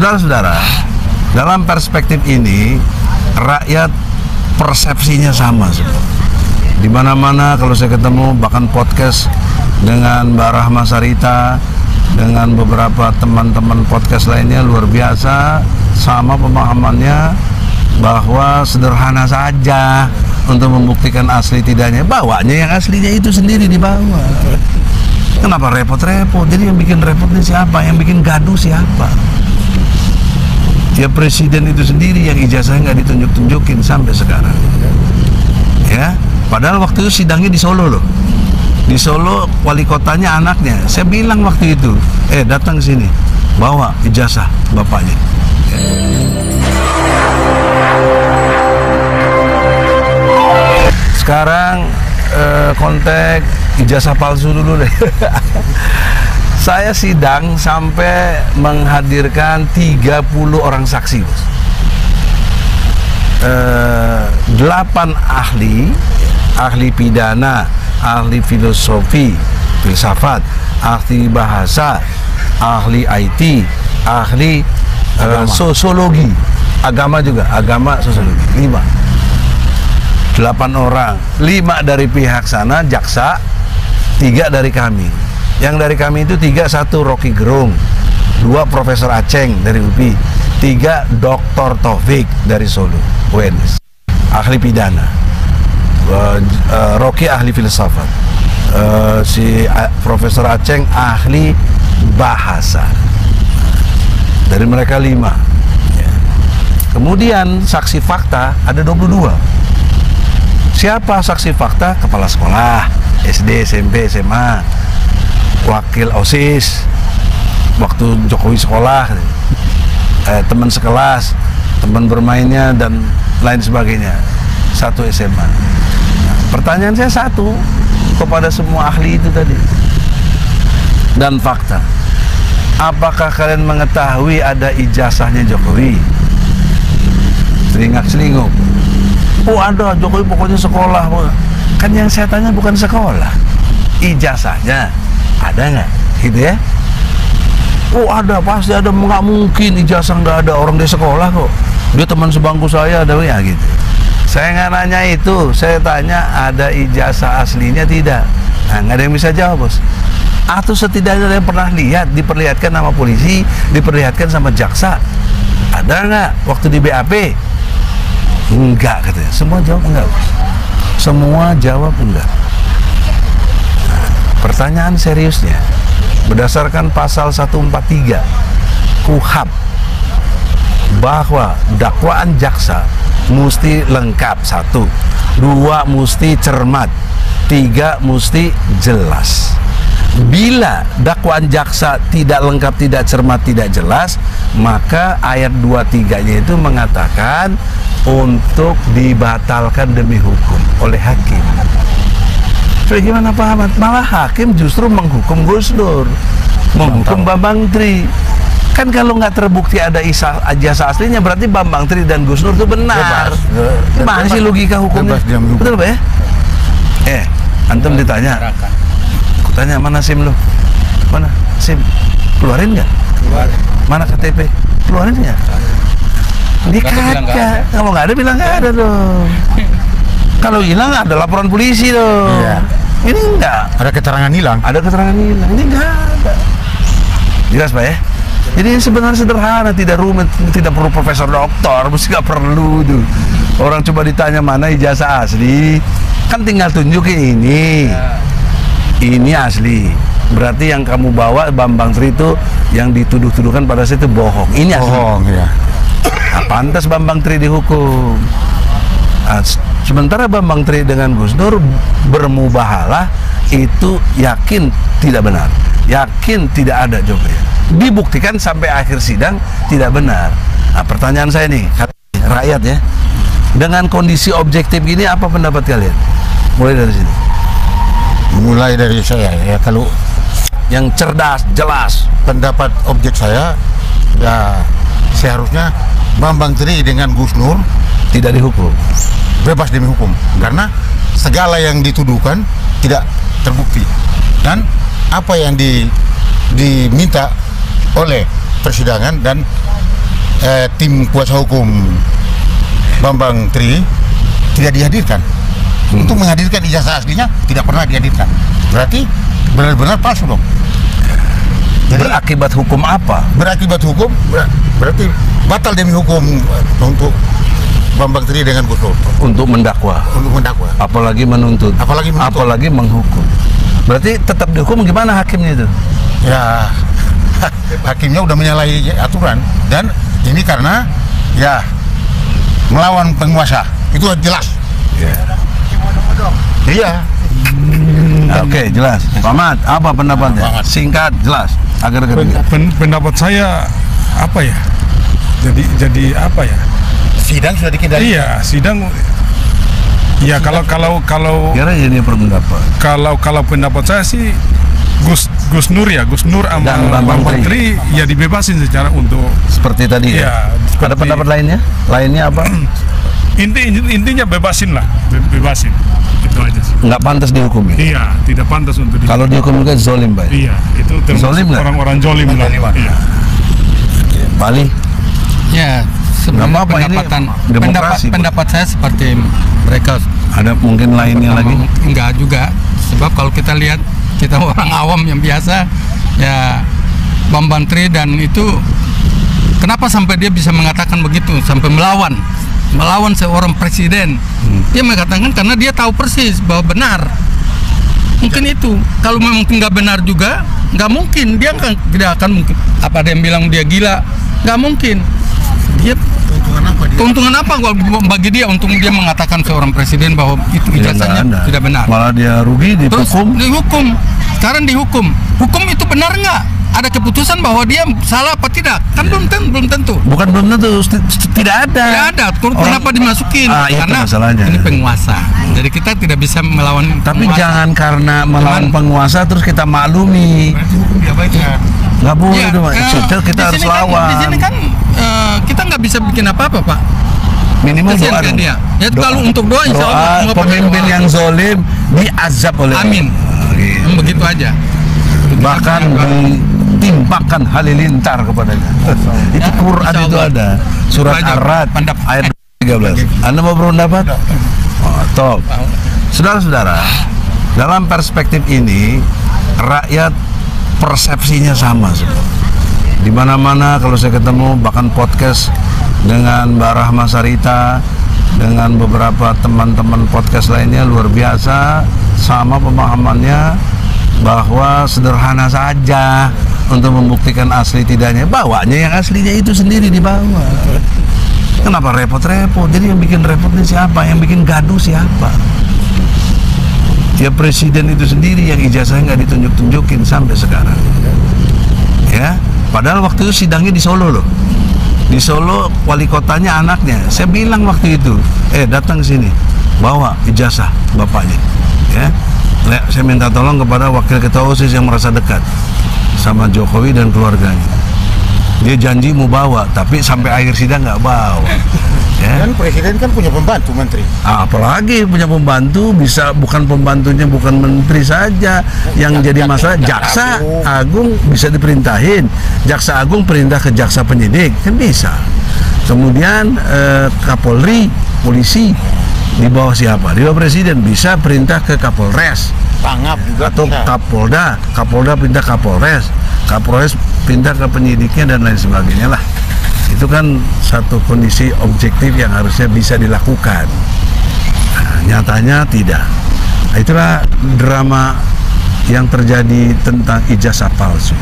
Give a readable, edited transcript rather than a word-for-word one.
Saudara-saudara, dalam perspektif ini rakyat persepsinya sama semua. Di mana-mana kalau saya ketemu, bahkan podcast dengan Mbak Rahma Sarita, dengan beberapa teman-teman podcast lainnya, luar biasa sama pemahamannya bahwa sederhana saja untuk membuktikan asli tidaknya, bawanya yang aslinya itu sendiri dibawa. Kenapa repot-repot? Jadi yang bikin repotnya siapa? Yang bikin gaduh siapa? Ya presiden itu sendiri yang ijazahnya nggak ditunjuk-tunjukin sampai sekarang. Ya, padahal waktu itu sidangnya di Solo loh. Di Solo wali kotanya anaknya. Saya bilang waktu itu, datang ke sini, bawa ijazah bapaknya. Sekarang kontak ijazah palsu dulu deh. Saya sidang sampai menghadirkan 30 orang saksi, bos. 8 ahli pidana, ahli filosofi, filsafat, ahli bahasa, ahli IT, ahli sosiologi, agama juga, agama sosiologi, 8 orang, 5 dari pihak sana, jaksa, 3 dari kami. Yang dari kami itu 3, 1 Rocky Gerung, 2 Profesor Aceng dari UPI, 3 Dr. Taufik dari Solo, UNS, ahli pidana, Rocky ahli filsafat, si Profesor Aceng ahli bahasa. Dari mereka 5. Kemudian saksi fakta ada 22. Siapa saksi fakta? Kepala sekolah, SD, SMP, SMA, wakil OSIS, waktu Jokowi sekolah, teman sekelas, teman bermainnya, dan lain sebagainya. 1 SMA. Nah, pertanyaan saya satu kepada semua ahli itu tadi. Dan fakta. Apakah kalian mengetahui ada ijazahnya Jokowi? Celingak-celinguk. Oh ada, Jokowi pokoknya sekolah. Kan yang saya tanya bukan sekolah, ijazahnya ada nggak? Gitu ya. Oh ada, pasti ada. Nggak mungkin ijazah nggak ada, orang dia sekolah kok, dia teman sebangku saya, ada ya gitu. Saya nggak nanya itu, saya tanya ada ijazah aslinya tidak. Nah, nggak ada yang bisa jawab, bos. Atau setidaknya ada yang pernah lihat, diperlihatkan sama polisi, diperlihatkan sama jaksa. Ada nggak waktu di BAP? Enggak, katanya. Semua jawab enggak, bos. Semua jawab enggak. Nah, pertanyaan seriusnya, berdasarkan pasal 143 KUHAP, bahwa dakwaan jaksa mesti lengkap, 1, 2 mesti cermat, 3 mesti jelas. Bila dakwaan jaksa tidak lengkap, tidak cermat, tidak jelas, maka ayat 23-nya itu mengatakan untuk dibatalkan demi hukum oleh hakim. Jadi gimana Pak Ahmad? Malah hakim justru menghukum Gus Dur, menghukum Bambang Tri. Kan kalau nggak terbukti ada ijazah aslinya, berarti Bambang Tri dan Gus Dur itu benar. Gimana sih logika hukumnya? Betul Pak ya? Antum ditanya, aku tanya, mana SIM lu? Mana SIM? Keluarin nggak? Keluarin. Mana KTP? Keluarin nggak? Ini kagak. Kalau nggak ada bilang nggak ada dong. Kalau hilang ada laporan polisi dong. Iya. Ini enggak. Ada keterangan hilang. Ada keterangan hilang. Ini enggak ada. Jelas Pak ya? Jadi sebenarnya sederhana, tidak rumit, tidak perlu profesor doktor, mesti nggak perlu tuh. Orang coba ditanya mana ijazah asli, kan tinggal tunjukin ini. Ini asli. Berarti yang kamu bawa Bambang Tri itu yang dituduh-tuduhkan pada saya itu bohong. Ini asli. Bohong ya. Nah, pantas Bambang Tri dihukum. Nah, sementara Bambang Tri dengan Gus Dur bermubahalah, itu yakin tidak benar, yakin tidak ada Jokowi. Dibuktikan sampai akhir sidang tidak benar. Nah, pertanyaan saya nih, rakyat ya, dengan kondisi objektif ini apa pendapat kalian? Mulai dari sini. Mulai dari saya ya, kalau yang cerdas, jelas, pendapat objek saya ya seharusnya Bambang Tri dengan Gus Nur tidak dihukum, bebas demi hukum, karena segala yang dituduhkan tidak terbukti, dan apa yang diminta oleh persidangan dan tim kuasa hukum Bambang Tri tidak dihadirkan. Untuk menghadirkan ijazah aslinya tidak pernah dihadirkan. Berarti benar-benar palsu dong. Jadi, berakibat hukum apa? berakibat hukum berarti batal demi hukum untuk Bambang Tri dengan Gus Nur Untuk mendakwa, untuk mendakwa, apalagi menuntut, apalagi menghukum. Berarti tetap dihukum gimana hakimnya itu? ya hakimnya udah menyalahi aturan, dan ini karena ya melawan penguasa, itu jelas. Iya. Oke, jelas. Pak Ahmad, apa pendapatnya? Pak Ahmad. Singkat, jelas. Agar ketiga. Pendapat saya apa ya? Jadi apa ya? Sidang sudah dikendalikan. Iya, sidang. Ya kalau Kira ini pendapat. kalau pendapat saya sih Gus Nur sama Dan Bambang Bambang Tri ya dibebasin secara untuk Seperti tadi ya. Ada seperti- pendapat lainnya? Lainnya apa? intinya bebasin lah, bebasin. Itu aja sih. Nggak pantas dihukumi. Iya, tidak pantas untuk Kalau dihukum juga zolim, Pak. Iya, itu termasuk Zolim nggak? orang-orang zolim lah. Kezaliman. Iya. Bali. Ya, sebenarnya apa-apa, ini demokrasi, Pak. pendapat saya seperti mereka. Ada mungkin lainnya lagi? Enggak juga, sebab kalau kita lihat, kita orang awam yang biasa, ya Bambang Tri dan itu, kenapa sampai dia bisa mengatakan begitu, sampai melawan seorang presiden. Dia mengatakan karena dia tahu persis bahwa benar. Mungkin itu, kalau memang nggak benar juga, nggak mungkin, dia tidak akan mungkin. Apa ada yang bilang dia gila? Nggak mungkin. Dia keuntungan apa bagi dia untuk dia mengatakan seorang presiden bahwa itu ijazahnya Nggak ada. tidak benar? Malah dia rugi, Terus dihukum. sekarang dihukum. Hukum itu benar nggak? Ada keputusan bahwa dia salah apa tidak? Kan belum tentu. Bukan belum tentu, tidak ada. Tidak ada. Kenapa dimasukin? Itu Karena masalahnya. ini penguasa. Jadi kita tidak bisa melawan Tapi penguasa. jangan karena melawan penguasa terus kita maklumi. Nggak boleh Ya, dong. Kita di harus sini kan- lawan. Di sini kan kita nggak bisa bikin apa-apa, Pak. Minimal Kasihan doa kan dong. dia. Ya, kalau untuk doa, insya Allah Doa, semua pakai pemimpin doa. yang zolim diazab oleh Amin. Allah. Gitu. Begitu aja. Bahkan ditimpakan halilintar kepadanya. Itu Quran Insya itu Allah. ada. Surat Itu aja Ar-Ra'd pendapat. ayat 13. Anda mau berpendapat? Oh, top. Saudara-saudara, dalam perspektif ini rakyat persepsinya sama semua. Di mana-mana kalau saya ketemu, bahkan podcast dengan Mbak Rahma Sarita, dengan beberapa teman-teman podcast lainnya, luar biasa sama pemahamannya bahwa sederhana saja untuk membuktikan asli tidaknya, bawanya yang aslinya itu sendiri dibawa. Kenapa repot-repot? Jadi yang bikin repot ini siapa? Yang bikin gaduh siapa? Ya presiden itu sendiri yang ijazahnya nggak ditunjuk-tunjukin sampai sekarang. Ya, padahal waktu itu sidangnya di Solo loh. Di Solo wali kotanya anaknya. Saya bilang waktu itu, datang ke sini, bawa ijazah bapaknya. Ya, saya minta tolong kepada wakil ketua OSIS yang merasa dekat sama Jokowi dan keluarganya. Dia janji mau bawa, tapi sampai akhir sidang nggak bawa. Ya. Dan presiden kan punya pembantu menteri. Apalagi punya pembantu, bisa bukan pembantunya bukan menteri saja yang jadi masalah. Jaksa Agung bisa diperintahin, Jaksa Agung perintah ke jaksa penyidik kan bisa. Kemudian Kapolri, polisi di bawah siapa? Di bawah presiden bisa perintah ke Kapolres Pangap juga atau bisa. Kapolda pindah Kapolres, Kapolres pindah ke penyidiknya dan lain sebagainya lah. Itu kan satu kondisi objektif yang harusnya bisa dilakukan. Nah, nyatanya tidak. Itulah drama yang terjadi tentang ijazah palsu.